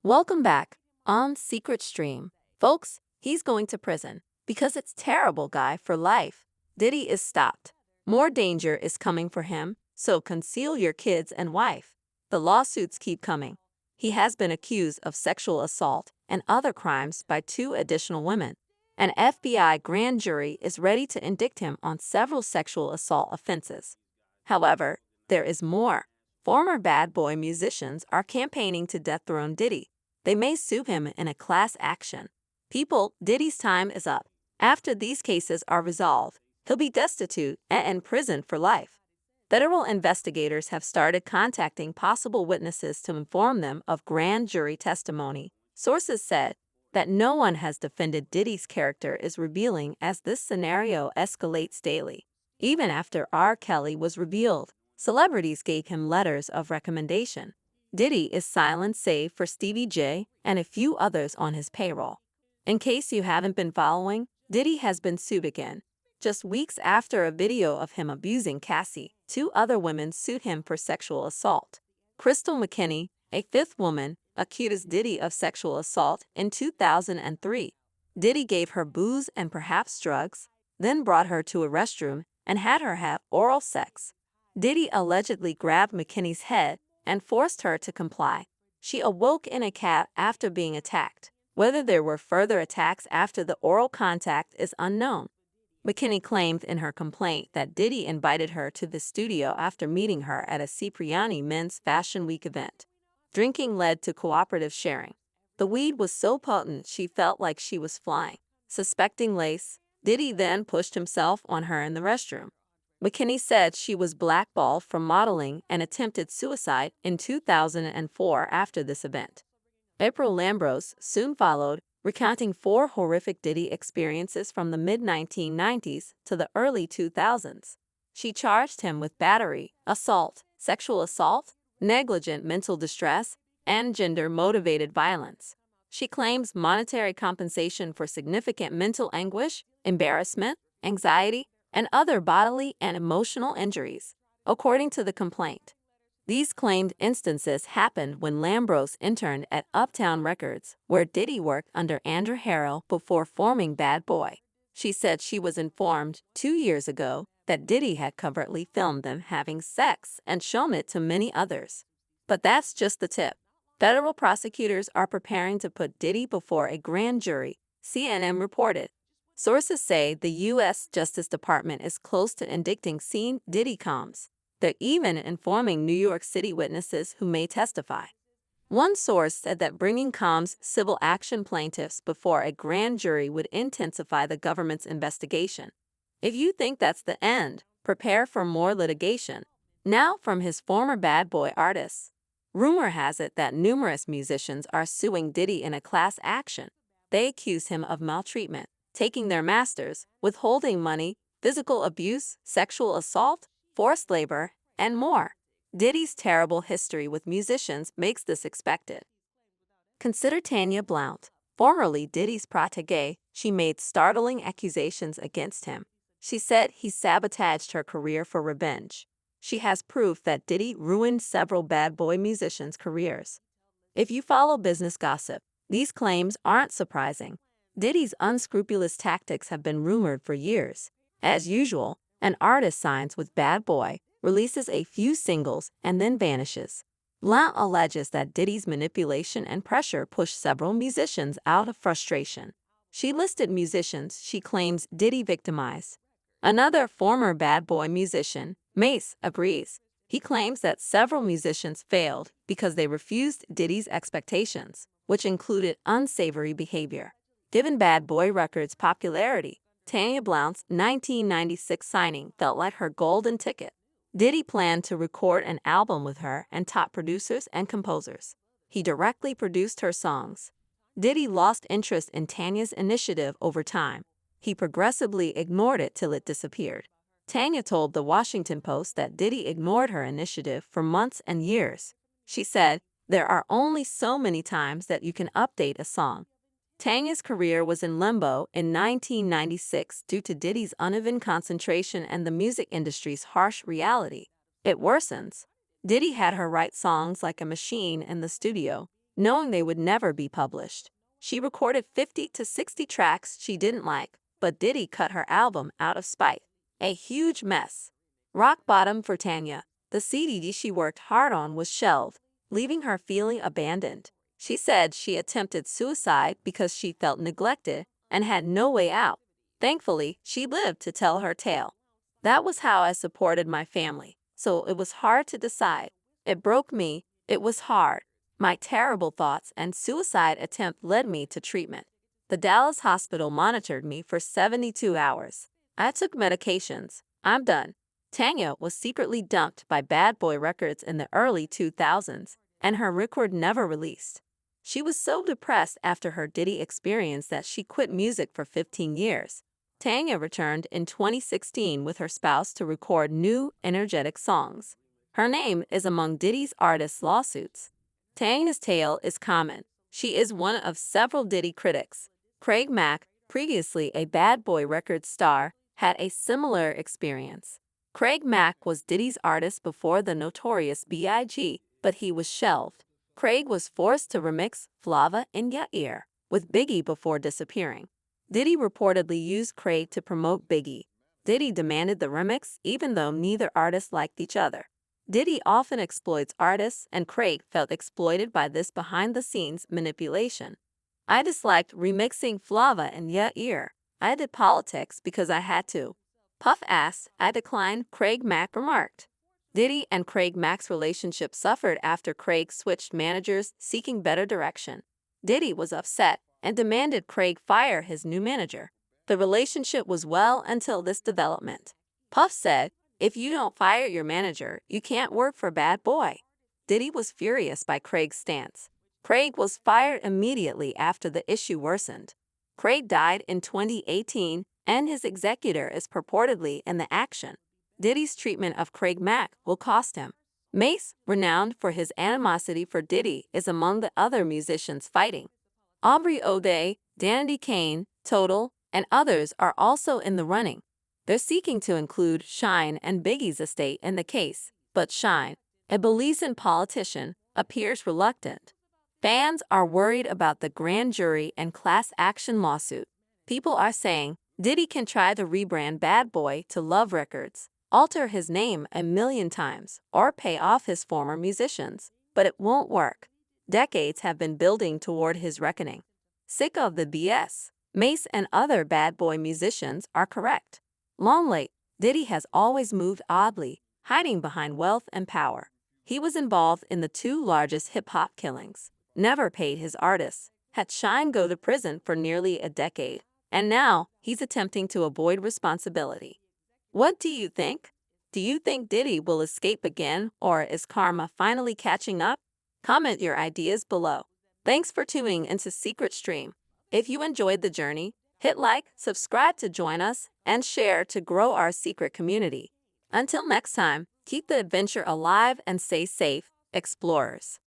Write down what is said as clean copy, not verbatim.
Welcome back on Secret Stream. Folks, he's going to prison because it's terrible guy for life. Diddy is stopped. More danger is coming for him, so conceal your kids and wife. The lawsuits keep coming. He has been accused of sexual assault and other crimes by 2 additional women. An FBI grand jury is ready to indict him on several sexual assault offenses. However, there is more. Former bad boy musicians are campaigning to dethrone Diddy. They may sue him in a class action. People, Diddy's time is up. After these cases are resolved, he'll be destitute and in prison for life. Federal investigators have started contacting possible witnesses to inform them of grand jury testimony. Sources said that no one has defended Diddy's character is revealing as this scenario escalates daily. Even after R. Kelly was revealed, celebrities gave him letters of recommendation. Diddy is silent save for Stevie J and a few others on his payroll. In case you haven't been following, Diddy has been sued again. Just weeks after a video of him abusing Cassie, 2 other women sued him for sexual assault. Crystal McKinney, a 5th woman, accused Diddy of sexual assault in 2003. Diddy gave her booze and perhaps drugs, then brought her to a restroom and had her have oral sex. Diddy allegedly grabbed McKinney's head and forced her to comply. She awoke in a cab after being attacked. Whether there were further attacks after the oral contact is unknown. McKinney claimed in her complaint that Diddy invited her to the studio after meeting her at a Cipriani Men's Fashion Week event. Drinking led to cooperative sharing. The weed was so potent she felt like she was flying. Suspecting Lace, Diddy then pushed himself on her in the restroom. McKinney said she was blackballed from modeling and attempted suicide in 2004 after this event. April Lambros soon followed, recounting 4 horrific Diddy experiences from the mid-1990s to the early 2000s. She charged him with battery, assault, sexual assault, negligent mental distress, and gender-motivated violence. She claims monetary compensation for significant mental anguish, embarrassment, anxiety, and other bodily and emotional injuries, according to the complaint. These claimed instances happened when Lambros interned at Uptown Records, where Diddy worked under Andrew Harrell before forming Bad Boy. She said she was informed 2 years ago that Diddy had covertly filmed them having sex and shown it to many others. But that's just the tip. Federal prosecutors are preparing to put Diddy before a grand jury, CNN reported. Sources say the U.S. Justice Department is close to indicting Diddy coms. They're even informing New York City witnesses who may testify. One source said that bringing Combs' civil action plaintiffs before a grand jury would intensify the government's investigation. If you think that's the end, prepare for more litigation. Now from his former bad boy artists. Rumor has it that numerous musicians are suing Diddy in a class action. They accuse him of maltreatment, taking their masters, withholding money, physical abuse, sexual assault, forced labor, and more. Diddy's terrible history with musicians makes this expected. Consider Tanya Blount, formerly Diddy's protégée. She made startling accusations against him. She said he sabotaged her career for revenge. She has proof that Diddy ruined several bad boy musicians' careers. If you follow business gossip, these claims aren't surprising. Diddy's unscrupulous tactics have been rumored for years. As usual, an artist signs with Bad Boy, releases a few singles, and then vanishes. Blount alleges that Diddy's manipulation and pressure pushed several musicians out of frustration. She listed musicians she claims Diddy victimized. Another former Bad Boy musician, Mace, agrees. He claims that several musicians failed because they refused Diddy's expectations, which included unsavory behavior. Given Bad Boy Records' popularity, Tanya Blount's 1996 signing felt like her golden ticket. Diddy planned to record an album with her and top producers and composers. He directly produced her songs. Diddy lost interest in Tanya's initiative over time. He progressively ignored it till it disappeared. Tanya told The Washington Post that Diddy ignored her initiative for months and years. She said, "There are only so many times that you can update a song." Tanya's career was in limbo in 1996 due to Diddy's uneven concentration and the music industry's harsh reality. It worsens. Diddy had her write songs like a machine in the studio, knowing they would never be published. She recorded 50 to 60 tracks she didn't like, but Diddy cut her album out of spite. A huge mess. Rock bottom for Tanya. The CD she worked hard on was shelved, leaving her feeling abandoned. She said she attempted suicide because she felt neglected and had no way out. Thankfully, she lived to tell her tale. That was how I supported my family, so it was hard to decide. It broke me, it was hard. My terrible thoughts and suicide attempt led me to treatment. The Dallas hospital monitored me for 72 hours. I took medications. I'm done. Tanya was secretly dumped by Bad Boy Records in the early 2000s, and her record never released. She was so depressed after her Diddy experience that she quit music for 15 years. Tanya returned in 2016 with her spouse to record new, energetic songs. Her name is among Diddy's artist lawsuits. Tanya's tale is common. She is one of several Diddy critics. Craig Mack, previously a Bad Boy Records star, had a similar experience. Craig Mack was Diddy's artist before the Notorious B.I.G., but he was shelved. Craig was forced to remix Flava in Ya Ear with Biggie before disappearing. Diddy reportedly used Craig to promote Biggie. Diddy demanded the remix even though neither artist liked each other. Diddy often exploits artists, and Craig felt exploited by this behind-the-scenes manipulation. I disliked remixing Flava in Ya Ear. I did politics because I had to. Puff asked, I declined, Craig Mack remarked. Diddy and Craig Mack's relationship suffered after Craig switched managers, seeking better direction. Diddy was upset and demanded Craig fire his new manager. The relationship was well until this development. Puff said, if you don't fire your manager, you can't work for Bad Boy. Diddy was furious by Craig's stance. Craig was fired immediately after the issue worsened. Craig died in 2018, and his executor is purportedly in the action. Diddy's treatment of Craig Mack will cost him. Mace, renowned for his animosity for Diddy, is among the other musicians fighting. Aubrey O'Day, Danity Kane, Total, and others are also in the running. They're seeking to include Sh0cking and Biggie's estate in the case, but Sh0cking, a Belizean politician, appears reluctant. Fans are worried about the grand jury and class action lawsuit. People are saying Diddy can try to rebrand Bad Boy to Love Records, alter his name 1,000,000 times, or pay off his former musicians, but it won't work. Decades have been building toward his reckoning. Sick of the BS, Mace and other Bad Boy musicians are correct. Long late, Diddy has always moved oddly, hiding behind wealth and power. He was involved in the 2 largest hip-hop killings, never paid his artists, had Sh0cking go to prison for nearly a decade, and now he's attempting to avoid responsibility. What do you think? Do you think Diddy will escape again, or is karma finally catching up? Comment your ideas below. Thanks for tuning into Secret Stream. If you enjoyed the journey, hit like, subscribe to join us, and share to grow our secret community. Until next time, keep the adventure alive and stay safe, explorers.